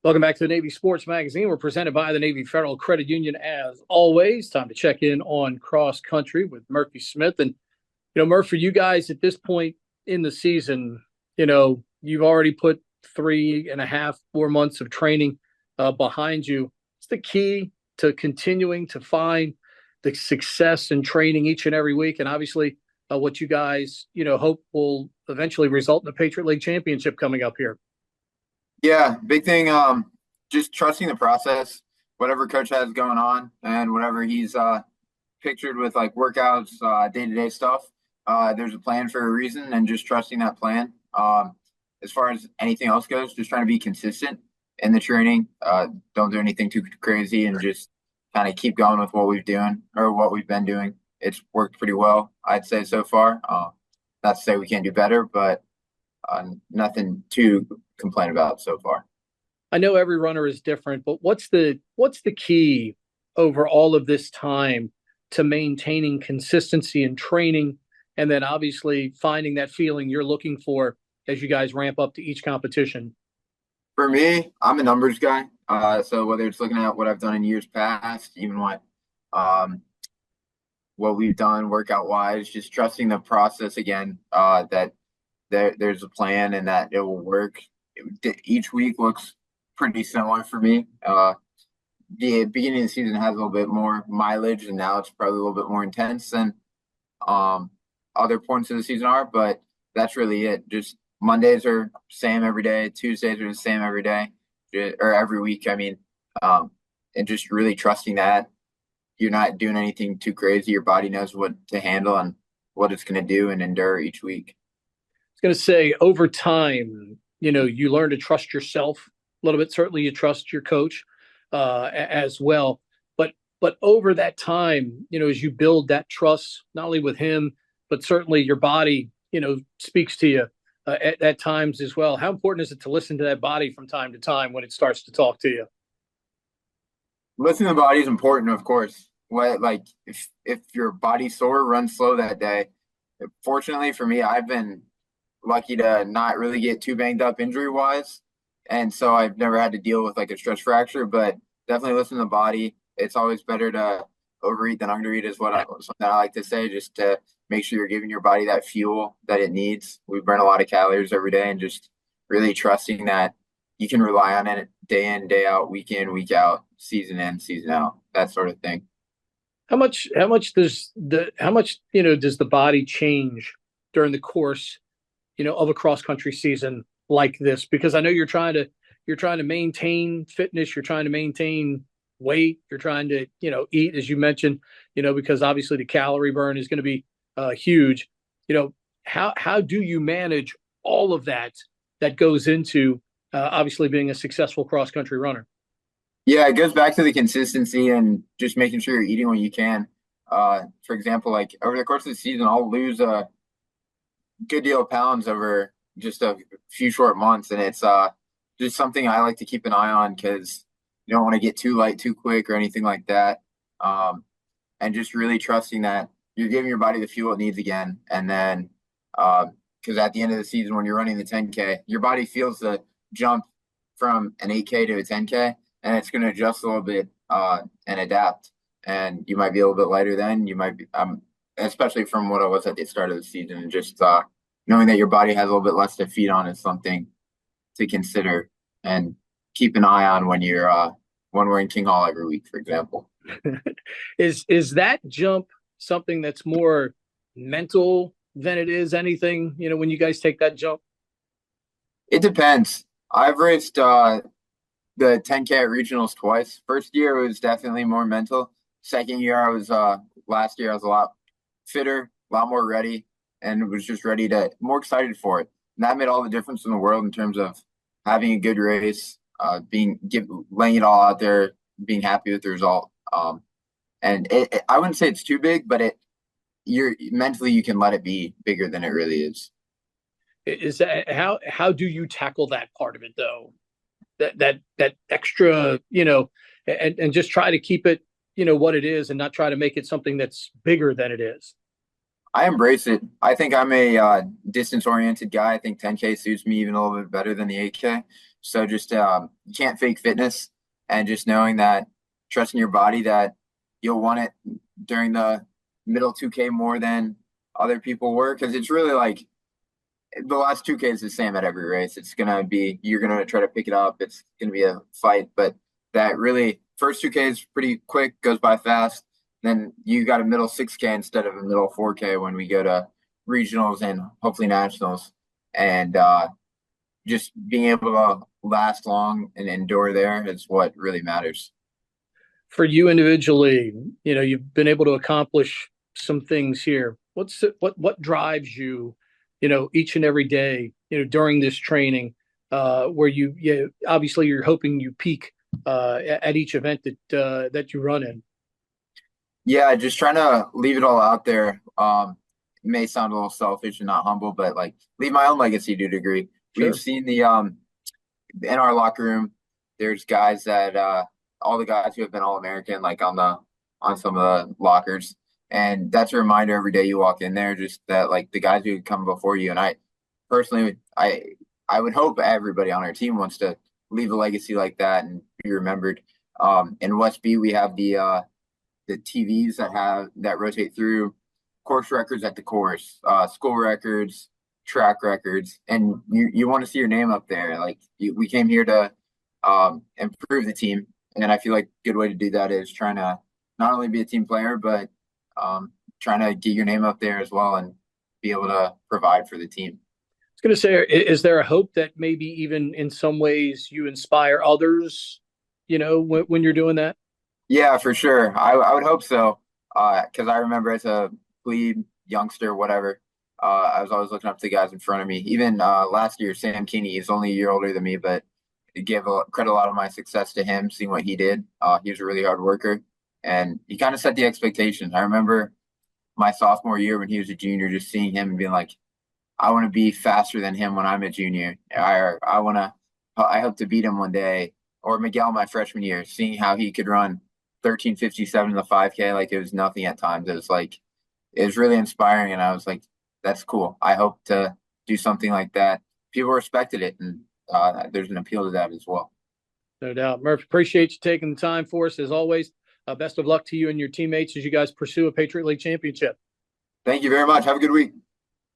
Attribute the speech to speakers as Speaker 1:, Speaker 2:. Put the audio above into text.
Speaker 1: Welcome back to the Navy Sports Magazine. We're presented by the Navy Federal Credit Union as always. Time to check in on cross country with Murphy Smith. And, Murph, for you guys at this point in the season, you've already put 3.5, 4 months of training behind you. What's the key to continuing to find the success in training each and every week? And obviously, what you guys, hope will eventually result in the Patriot League Championship coming up here.
Speaker 2: Yeah, big thing. Just trusting the process, whatever coach has going on, and whatever he's pictured with like workouts, day-to-day stuff. There's a plan for a reason, and just trusting that plan. As far as anything else goes, just trying to be consistent in the training. Don't do anything too crazy, and just kind of keep going with what we've been doing. It's worked pretty well, I'd say so far. Not to say we can't do better, but nothing to complain about so far.
Speaker 1: I know every runner is different, but what's the key over all of this time to maintaining consistency in training, and then obviously finding that feeling you're looking for as you guys ramp up to each competition?
Speaker 2: For me, I'm a numbers guy. So whether it's looking at what I've done in years past, even what we've done workout wise, just trusting the process again, that there's a plan and that it will work. Each week looks pretty similar for me. The beginning of the season has a little bit more mileage, and now it's probably a little bit more intense than other points of the season are. But that's really it. Just Mondays are same every day. Tuesdays are the same every day, or every week. I mean, and just really trusting that you're not doing anything too crazy. Your body knows what to handle and what it's going to do and endure each week.
Speaker 1: I was going to say, over time, you learn to trust yourself a little bit. Certainly, you trust your coach as well. But over that time, as you build that trust, not only with him, but certainly your body, speaks to you at times as well. How important is it to listen to that body from time to time when it starts to talk to you?
Speaker 2: Listening to the body is important, of course. If your body's sore, run slow that day. Fortunately for me, I've been lucky to not really get too banged up injury wise. And so I've never had to deal with like a stress fracture, but definitely listen to the body. It's always better to overeat than undereat is something I like to say, just to make sure you're giving your body that fuel that it needs. We burn a lot of calories every day, and just really trusting that you can rely on it day in, day out, week in, week out, season in, season out, that sort of thing.
Speaker 1: Does the body change during the course of a cross country season like this? Because I know you're trying to maintain fitness, you're trying to maintain weight, you're trying to eat, as you mentioned, because obviously the calorie burn is going to be huge. How do you manage all of that goes into obviously being a successful cross country runner?
Speaker 2: Yeah, it goes back to the consistency and just making sure you're eating what you can. For example, like over the course of the season, I'll lose a good deal of pounds over just a few short months, and it's just something I like to keep an eye on, because you don't want to get too light too quick or anything like that. And just really trusting that you're giving your body the fuel it needs again, and then because at the end of the season when you're running the 10K, your body feels the jump from an 8K to a 10K, and it's going to adjust a little bit and adapt. And you might be a little bit lighter then. You might be, especially from what I was at the start of the season, and just knowing that your body has a little bit less to feed on is something to consider and keep an eye on when we're in King Hall every week, for example.
Speaker 1: Is that jump something that's more mental than it is anything, when you guys take that jump?
Speaker 2: It depends. I've raced the 10K at regionals twice. First year it was definitely more mental. Second year last year I was a lot fitter, a lot more ready, and was just more excited for it. And that made all the difference in the world in terms of having a good race, laying it all out there, being happy with the result. And I wouldn't say it's too big, but you're mentally, you can let it be bigger than it really is.
Speaker 1: Is that how do you tackle that part of it though? That extra, and just try to keep it, what it is, and not try to make it something that's bigger than it is.
Speaker 2: I embrace it. I think I'm a distance oriented guy. I think 10K suits me even a little bit better than the 8K. So just you can't fake fitness, and just knowing that, trusting your body that you'll want it during the middle 2K more than other people were, because it's really like the last 2K is the same at every race. It's gonna be you're gonna try to pick it up. It's gonna be a fight, but that really first 2K is pretty quick, goes by fast. Then you got a middle 6K instead of a middle 4K when we go to regionals and hopefully nationals, and just being able to last long and endure there is what really matters.
Speaker 1: For you individually, you've been able to accomplish some things here. What drives you, each and every day, during this training, where obviously you're hoping you peak at each event that you run in.
Speaker 2: Yeah, just trying to leave it all out there. It may sound a little selfish and not humble, but like leave my own legacy to a degree. We've
Speaker 1: Sure.
Speaker 2: seen the in our locker room, there's guys that all the guys who have been All American, like on some of the lockers, and that's a reminder every day you walk in there, just that like the guys who come before you. And I personally, I would hope everybody on our team wants to leave a legacy like that and be remembered. In West B, we have the TVs that rotate through course records at the course, school records, track records, and you want to see your name up there. Like we came here to improve the team, and I feel like a good way to do that is trying to not only be a team player, but trying to get your name up there as well and be able to provide for the team.
Speaker 1: I was going to say, is there a hope that maybe even in some ways you inspire others, when you're doing that?
Speaker 2: Yeah, for sure. I would hope so. Because I remember as a plebe, youngster, whatever, I was always looking up to the guys in front of me. Even last year, Sam Keeney, he's only a year older than me, but I give credit a lot of my success to him, seeing what he did. He was a really hard worker, and he kind of set the expectation. I remember my sophomore year when he was a junior, just seeing him and being like, I want to be faster than him when I'm a junior. I want to, I hope to beat him one day. Or Miguel my freshman year, seeing how he could run 13:57 in the 5K like it was nothing at times. It was really inspiring, and I was like, that's cool. I hope to do something like that. People respected it, and there's an appeal to that as well.
Speaker 1: No doubt. Murph, appreciate you taking the time for us as always. Best of luck to you and your teammates as you guys pursue a Patriot League championship.
Speaker 2: Thank you very much. Have a good week.